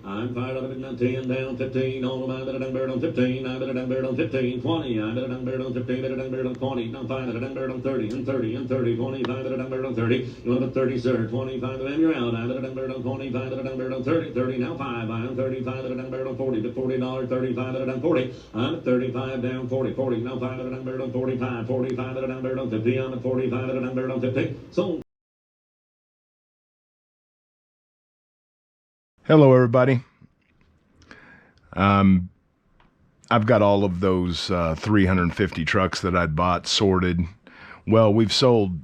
I'm fired up at 10 down 15. All of my bird on 15. I better bird on 15. 20. I better bird on 15. Better bird on 20. Now 5 better bird on 30 and 30 and 30. 25 better bird on 30. You want a 30, sir? 25 then you're out. I better bird on 25. Better bird on 30. 30 now 5. I'm 35 better bird on 40. But $40. 35 better 40. I'm at 35 down 40. 40 now 5 better bird on 45. 45 better bird on 50. I'm at 45 better bird on 50. So. Hello, everybody. I've got all of those 350 trucks that I'd bought sorted. Well, we've sold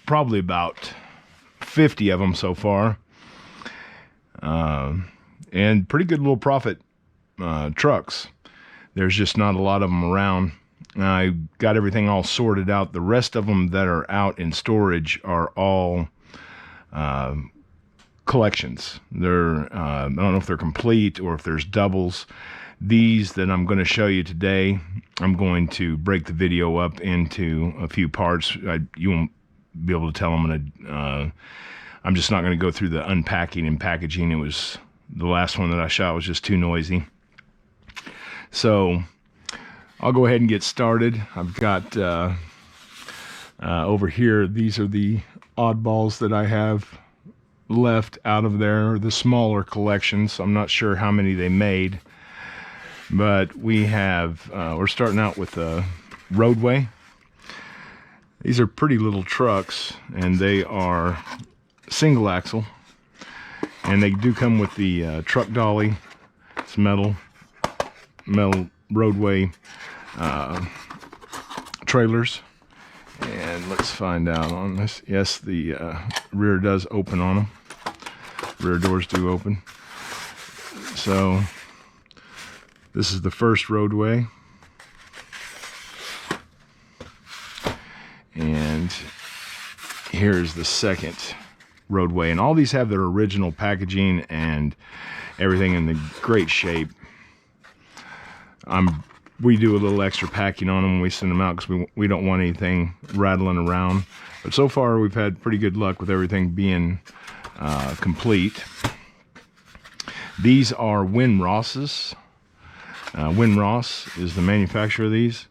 probably about 50 of them so far. And pretty good little profit trucks. There's just not a lot of them around. I got everything all sorted out. The rest of them that are out in storage are all collections. They're I don't know if they're complete or if there's doubles. These that I'm going to show you today, I'm going to break the video up into a few parts. You won't be able to tell I'm just not going to go through the unpacking and packaging. It was the last one that I shot was just too noisy. So I'll go ahead and get started. I've got over here, these are the oddballs that I have left out of there, the smaller collections. I'm not sure how many they made, but we have we're starting out with a Roadway. These are pretty little trucks, and they are single axle, and they do come with the truck dolly. It's metal Roadway trailers. And let's find out on this. Yes, the rear does open on them. Rear doors do open. So this is the first Roadway. And here's the second Roadway. And all these have their original packaging and everything in the great shape. We do a little extra packing on them when we send them out because we don't want anything rattling around. But so far we've had pretty good luck with everything being complete. These are Winrosses. Winross is the manufacturer of these.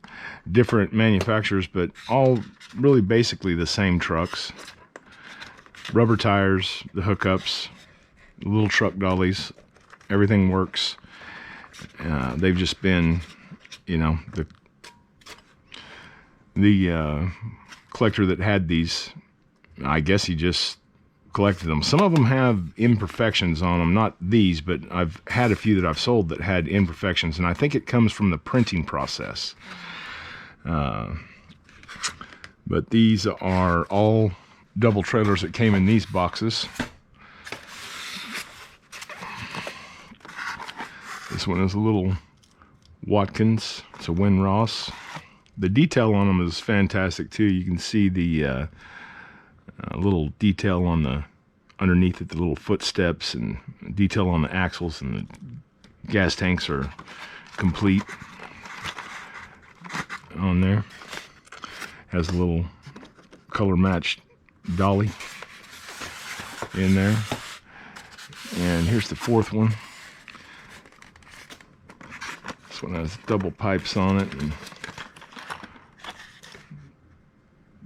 Different manufacturers, but all really basically the same trucks. Rubber tires, the hookups, little truck dollies, everything works. They've just been, you know, the collector that had these, I guess he just collected them. Some of them have imperfections on them, not these, but I've had a few that I've sold that had imperfections, and I think it comes from the printing process. But these are all double trailers that came in these boxes. This one is a little Watkins. It's a Winross. The detail on them is fantastic too. You can see the little detail on the underneath it, the little footsteps, and detail on the axles, and the gas tanks are complete on there. Has a little color matched dolly in there. And here's the fourth one. This one has double pipes on it, and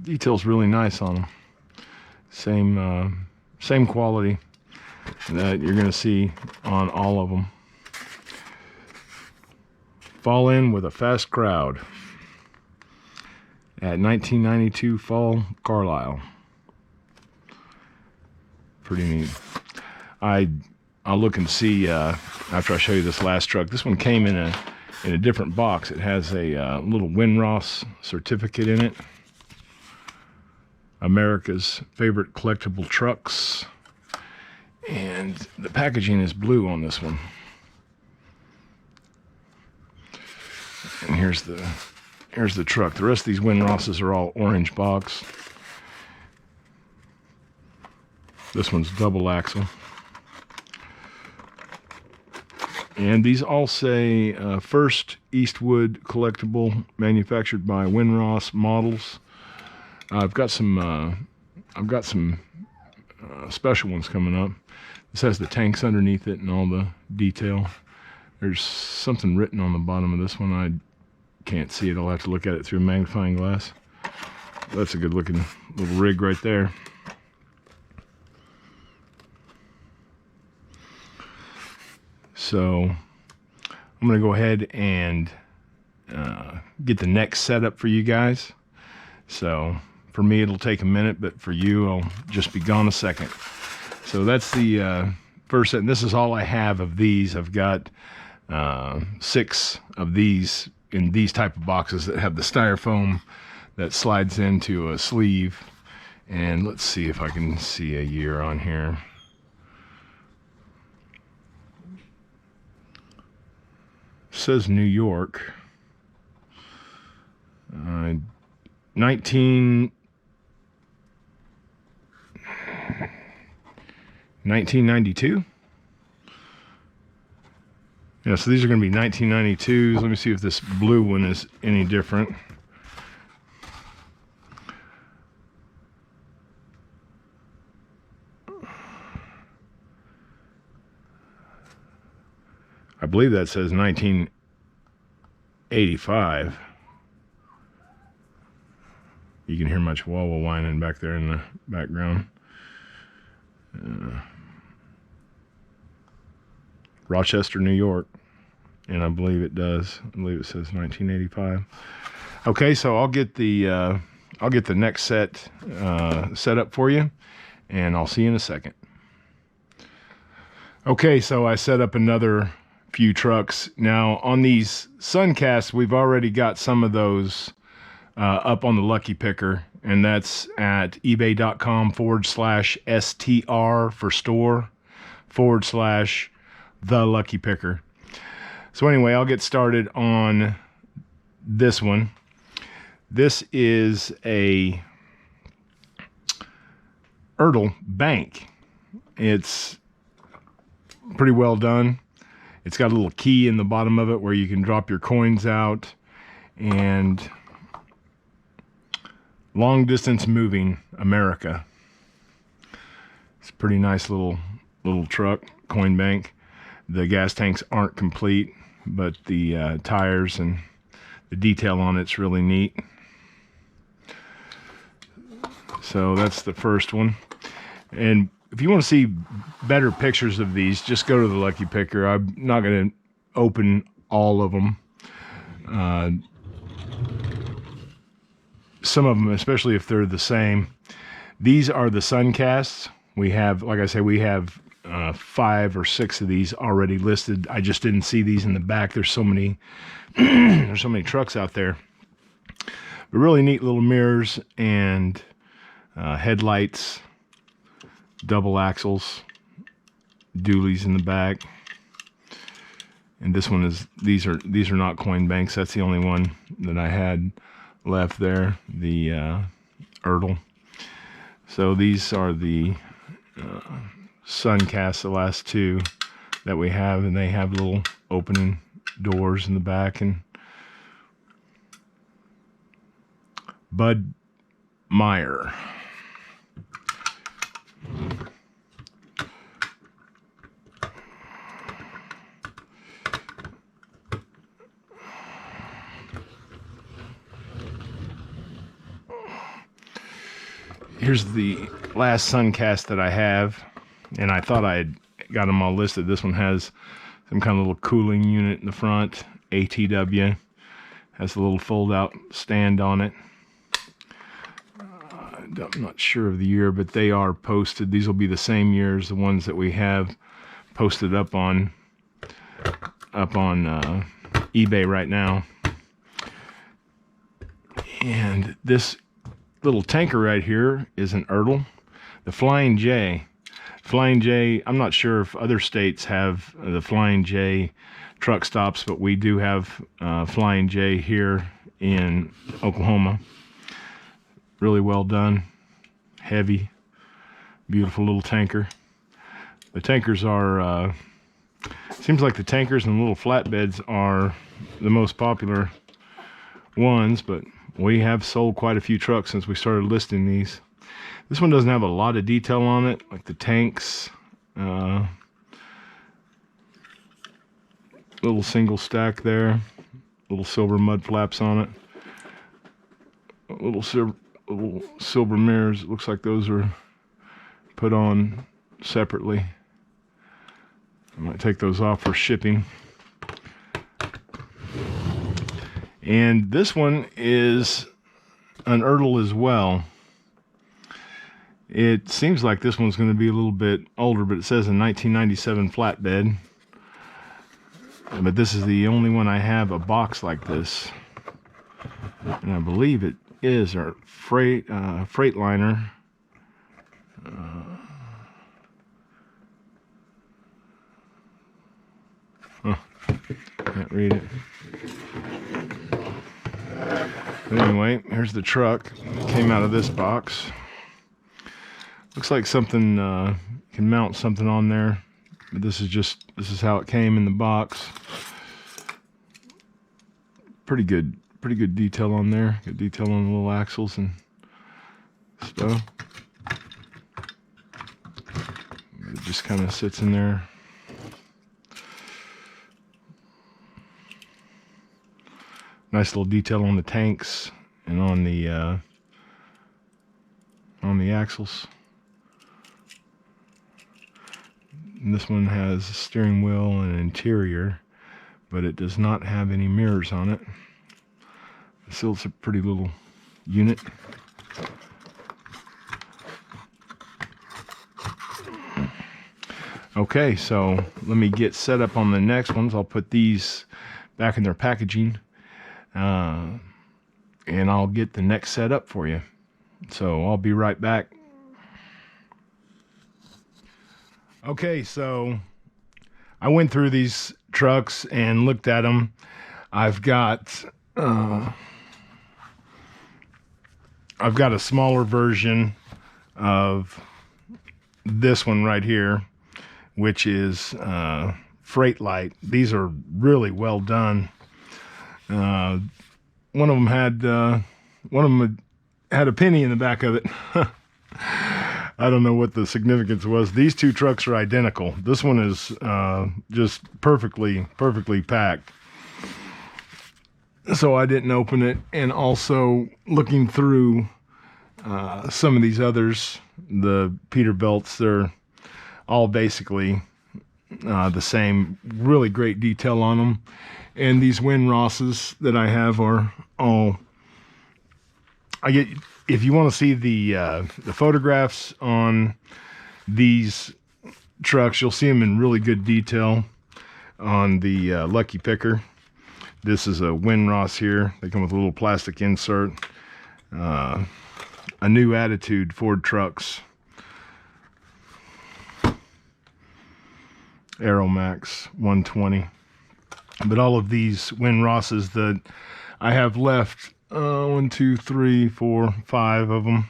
detail's really nice on them. Same quality that you're going to see on all of them. Fall in with a fast crowd at 1992 Fall Carlisle. Pretty neat. I'll look and see after I show you this last truck. This one came in a different box. It has a little Winross certificate in it. America's favorite collectible trucks. And the packaging is blue on this one. And here's the truck. The rest of these Winrosses are all orange box. This one's double axle. And these all say first Eastwood collectible, manufactured by Winross models. I've got some special ones coming up. This has the tanks underneath it and all the detail. There's something written on the bottom of this one. I can't see it. I'll have to look at it through a magnifying glass. That's a good looking little rig right there. So I'm going to go ahead and get the next setup for you guys. So for me it'll take a minute, but for you I'll just be gone a second. So that's the first set, and this is all I have of these. I've got 6 of these in these type of boxes that have the styrofoam that slides into a sleeve. And let's see if I can see a year on here. It says New York. 1992. Yeah, so these are going to be 1992s. Let me see if this blue one is any different. I believe that says 1985. You can hear my chihuahua whining back there in the background. Rochester, New York, and I believe it does. I believe it says 1985. Okay, so I'll get the next set set up for you, and I'll see you in a second. Okay, so I set up another few trucks. Now on these Suncasts, we've already got some of those up on the Lucky Picker, and that's at ebay.com/STR for store /the Lucky Picker. So anyway, I'll get started on this one. This is a Ertl bank. It's pretty well done. It's got a little key in the bottom of it where you can drop your coins out, and long distance moving America. It's a pretty nice little truck, coin bank. The gas tanks aren't complete, but the tires and the detail on it's really neat. So that's the first one. And if you want to see better pictures of these, just go to the Lucky Picker. I'm not going to open all of them. Some of them, especially if they're the same. These are the Suncasts. We have, like I say, we have 5 or 6 of these already listed. I just didn't see these in the back. There's so many there's so many trucks out there. But really neat little mirrors and headlights, double axles, dualies in the back. And this one is, these are not coin banks. That's the only one that I had left there, the Ertl. So these are the Suncasts, the last 2 that we have, and they have little opening doors in the back. And Bud Meyer. Here's the last Suncast that I have, and I thought I had got them all listed. This one has some kind of little cooling unit in the front, ATW, has a little fold-out stand on it. I'm not sure of the year, but they are posted. These will be the same year as the ones that we have posted up on eBay right now. And this little tanker right here is an Ertl, the Flying J. Flying J, I'm not sure if other states have the Flying J truck stops, but we do have Flying J here in Oklahoma. Really well done, heavy, beautiful little tanker. The tankers are, seems like the tankers and the little flatbeds are the most popular ones, but we have sold quite a few trucks since we started listing these. This one doesn't have a lot of detail on it, like the tanks. Little single stack there. Little silver mud flaps on it. Little silver mirrors. It looks like those are put on separately. I might take those off for shipping. And this one is an Ertl as well. It seems like this one's going to be a little bit older, but it says a 1997 flatbed. But this is the only one I have a box like this. And I believe it is our Freightliner. Can't read it. But anyway, here's the truck. Came out of this box. Looks like something can mount something on there. But this is how it came in the box. Pretty good detail on there. Good detail on the little axles and stuff. It just kind of sits in there. Nice little detail on the tanks and on the axles. And this one has a steering wheel and an interior, but it does not have any mirrors on it. Still, it's a pretty little unit. Okay, so let me get set up on the next ones. I'll put these back in their packaging, and I'll get the next set up for you. So I'll be right back. Okay, so I went through these trucks and looked at them. I've got a smaller version of this one right here, which is Freightlite. These are really well done. One of them had a penny in the back of it. I don't know what the significance was. These two trucks are identical. This one is just perfectly packed. So I didn't open it. And also looking through some of these others, the Peterbilts, they're all basically the same. Really great detail on them. And these Winrosses that I have are all... If you want to see the photographs on these trucks, you'll see them in really good detail on the Lucky Picker. This is a Winross here. They come with a little plastic insert. A New Attitude Ford Trucks. Aeromax 120. But all of these Winrosses that I have left, 1, 2, 3, 4, 5 of them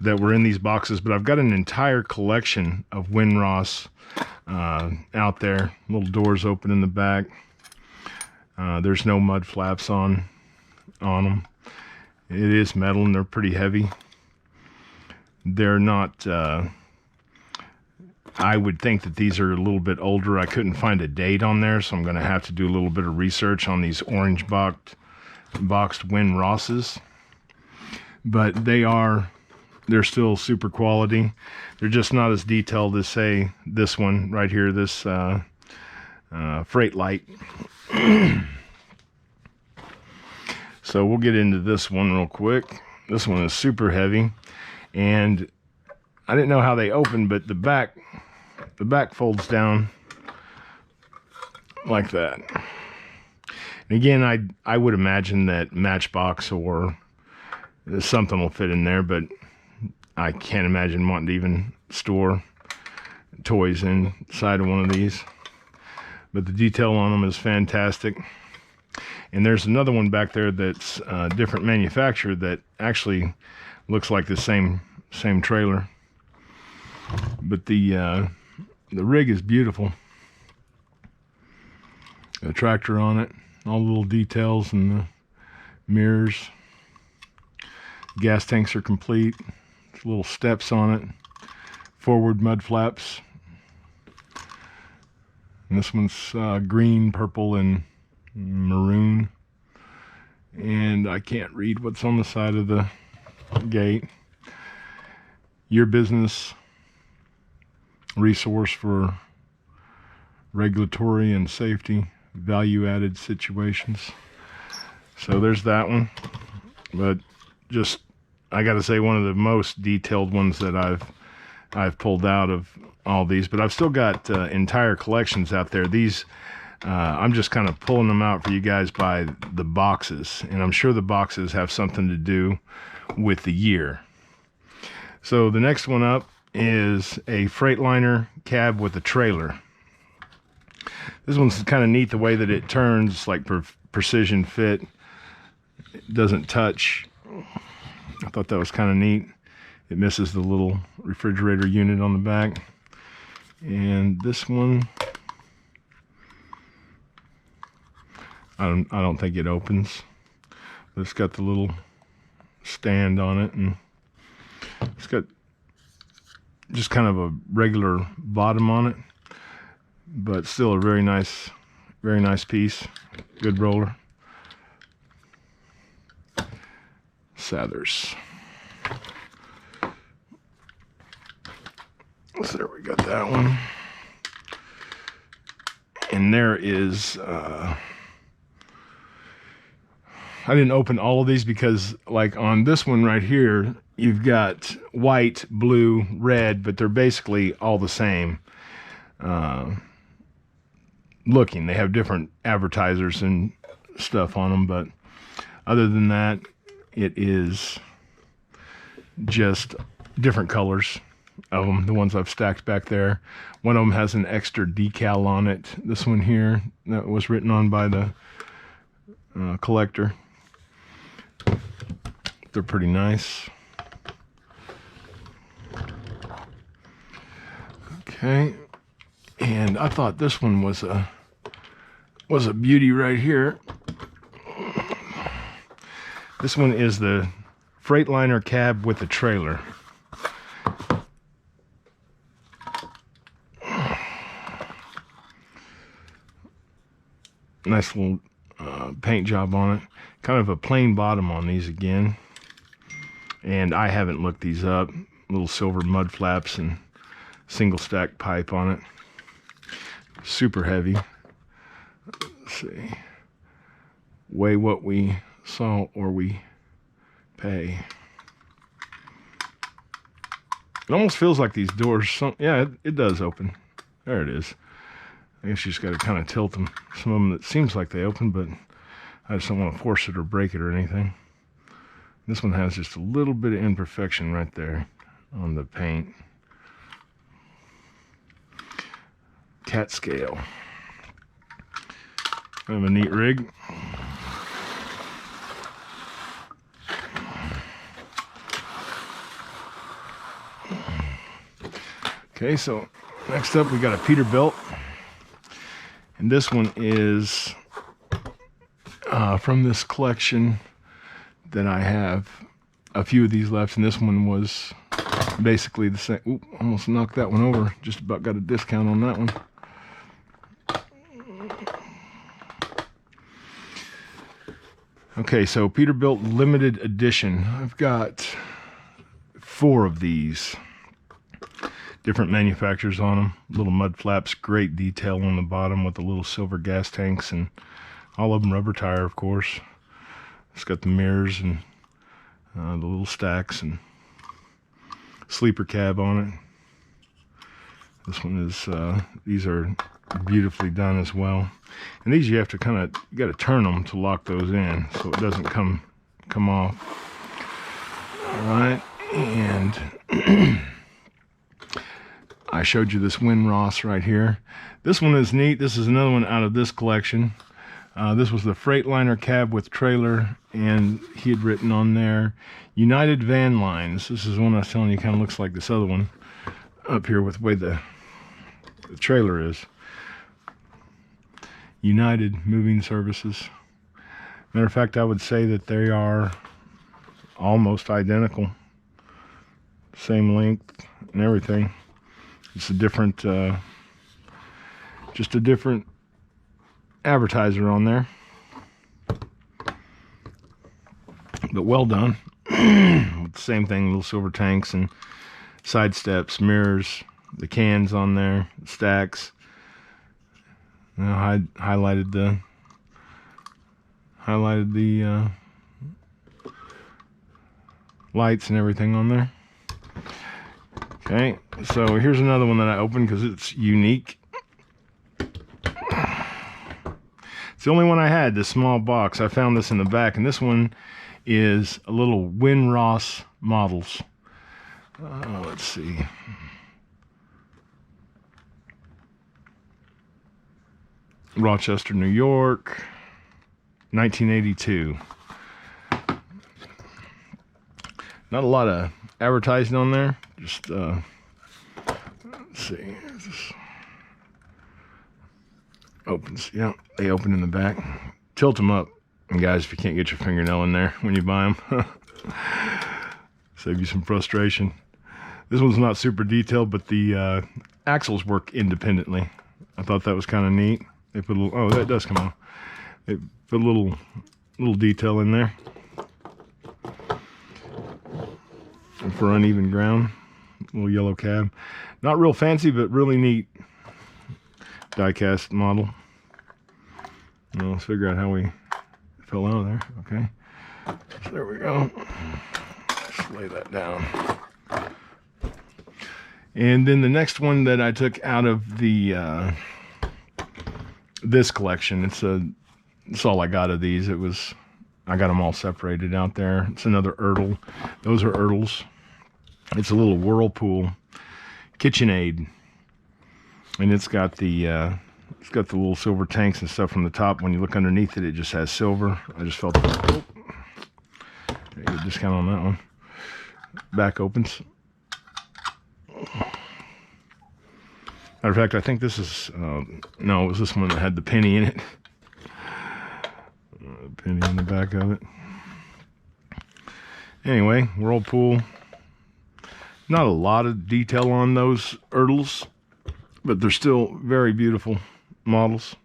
that were in these boxes, but I've got an entire collection of Winross out there. Little doors open in the back. There's no mud flaps on them. It is metal and they're pretty heavy. They're not, I would think that these are a little bit older. I couldn't find a date on there, so I'm going to have to do a little bit of research on these orange boxed Winrosses. But they're still super quality. They're just not as detailed as, say, this one right here, this Freightlite. So we'll get into this one real quick. This one is super heavy, and I didn't know how they open, but the back folds down like that. And again, I would imagine that Matchbox or something will fit in there, but I can't imagine wanting to even store toys inside of one of these. But the detail on them is fantastic. And there's another one back there that's a different manufacturer that actually looks like the same trailer. But the rig is beautiful. A tractor on it, all the little details and the mirrors. Gas tanks are complete. little steps on it. Forward mud flaps. And this one's green, purple, and maroon. And I can't read what's on the side of the gate. Your business resource for regulatory and safety value-added situations. So there's that one. But just, I gotta say, one of the most detailed ones that I've pulled out of all these, but I've still got entire collections out there. These I'm just kind of pulling them out for you guys by the boxes, and I'm sure the boxes have something to do with the year. So the next one up is a Freightliner cab with a trailer. This one's kind of neat the way that it turns, like precision fit. It doesn't touch. I thought that was kind of neat. It misses the little refrigerator unit on the back. And this one, I don't think it opens. But it's got the little stand on it, and it's got just kind of a regular bottom on it, but still a very nice piece. Good roller. Sathers. So there we got that one. And there is I didn't open all of these because, like, on this one right here, you've got white, blue, red, but they're basically all the same looking. They have different advertisers and stuff on them, but other than that, it is just different colors of them, the ones I've stacked back there. One of them has an extra decal on it. This one here, that was written on by the collector. They're pretty nice. Okay, and I thought this one was a beauty right here. This one is the Freightliner cab with a trailer. Nice little paint job on it. Kind of a plain bottom on these again. And I haven't looked these up. Little silver mud flaps and single stack pipe on it. Super heavy. Let's see. Weigh what we saw or we pay. It almost feels like these doors, yeah, it does open. There it is. I guess you just got to kind of tilt them. Some of them, it seems like they open, but I just don't want to force it or break it or anything. This one has just a little bit of imperfection right there on the paint. Cat scale. Kind of a neat rig. Okay, so next up we got a Peterbilt. And this one is from this collection that I have a few of these left, and this one was basically the same. Oop, almost knocked that one over. Just about got a discount on that one. Okay, so Peterbilt limited edition. I've got 4 of these. Different manufacturers on them. Little mud flaps, great detail on the bottom with the little silver gas tanks, and all of them rubber tire, of course. It's got the mirrors and the little stacks and sleeper cab on it. This one is, these are beautifully done as well. And these you have to kind of, you got to turn them to lock those in so it doesn't come off. All right, and I showed you this Winross right here. This one is neat. This is another one out of this collection. This was the Freightliner cab with trailer, and he had written on there, United Van Lines. This is one I was telling you kind of looks like this other one up here with the way the trailer is. United Moving Services. Matter of fact, I would say that they are almost identical. same length and everything. It's a different, just a different advertiser on there. But well done. Same thing, little silver tanks and side steps, mirrors, the cans on there, stacks. I highlighted the lights and everything on there. Okay, so here's another one that I opened because it's unique. It's the only one I had, this small box. I found this in the back, and this one is a little Winross models. Let's see. Rochester, New York, 1982. Not a lot of advertising on there. Just let's see. This opens. Yeah, they open in the back. Tilt them up, and guys, if you can't get your fingernail in there when you buy them, save you some frustration. This one's not super detailed, but the axles work independently. I thought that was kind of neat. They put a little, oh, that does come on. They put a little detail in there. And for uneven ground, little yellow cab. Not real fancy, but really neat die-cast model. Now let's figure out how we fell out of there. Okay, so there we go. Just lay that down. And then the next one that I took out of the this collection, it's all I got of these. I got them all separated out there. It's another Ertl. Those are Ertls. It's a little Whirlpool KitchenAid, and it's got the little silver tanks and stuff from the top. When you look underneath it, it just has silver. I just felt that. Oh, get a discount on that one. Back opens. Matter of fact, I think this is no, it was this one that had the penny in it. Penny in the back of it. Anyway, Whirlpool. Not a lot of detail on those Ertls, but they're still very beautiful models.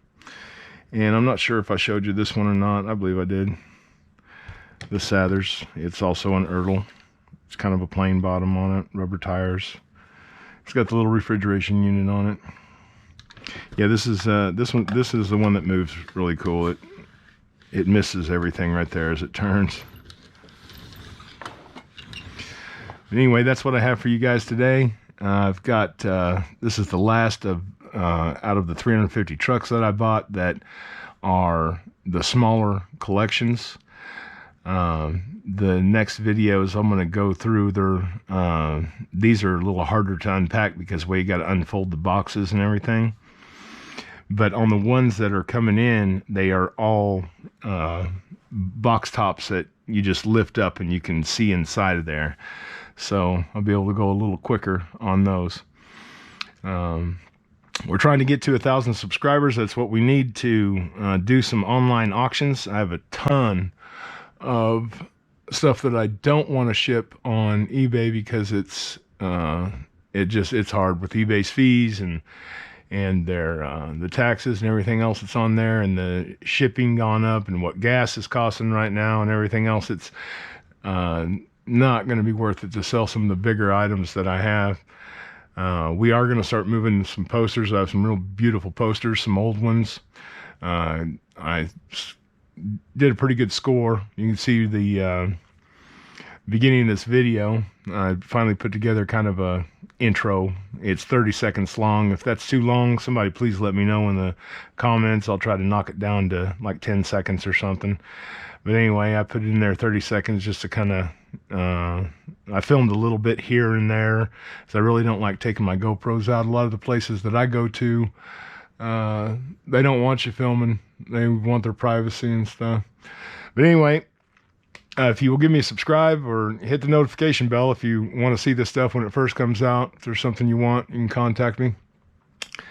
And I'm not sure if I showed you this one or not. I believe I did. The Sathers. It's also an Ertl. It's kind of a plain bottom on it. Rubber tires. It's got the little refrigeration unit on it. Yeah, this is the one that moves really cool. It misses everything right there as it turns. Anyway, that's what I have for you guys today. I've got this is the last of out of the 350 trucks that I bought that are the smaller collections. The next videos I'm going to go through, these are a little harder to unpack because you got to unfold the boxes and everything. But on the ones that are coming in, they are all box tops that you just lift up and you can see inside of there. So I'll be able to go a little quicker on those. We're trying to get to 1,000 subscribers. That's what we need to do some online auctions. I have a ton of stuff that I don't want to ship on eBay because it's hard with eBay's fees and their the taxes and everything else that's on there, and the shipping gone up, and what gas is costing right now and everything else. It's not going to be worth it to sell some of the bigger items that I have. We are going to start moving some posters. I have some real beautiful posters, some old ones. I did a pretty good score. You can see the beginning of this video. I finally put together kind of a intro. It's 30 seconds long. If that's too long, somebody please let me know in the comments. I'll try to knock it down to like 10 seconds or something. But anyway, I put it in there 30 seconds just to kind of I filmed a little bit here and there, because I really don't like taking my GoPros out. A lot of the places that I go to, they don't want you filming. They want their privacy and stuff. But anyway, if you will give me a subscribe or hit the notification bell if you want to see this stuff when it first comes out. If there's something you want, you can contact me. But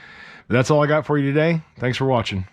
that's all I got for you today. Thanks for watching.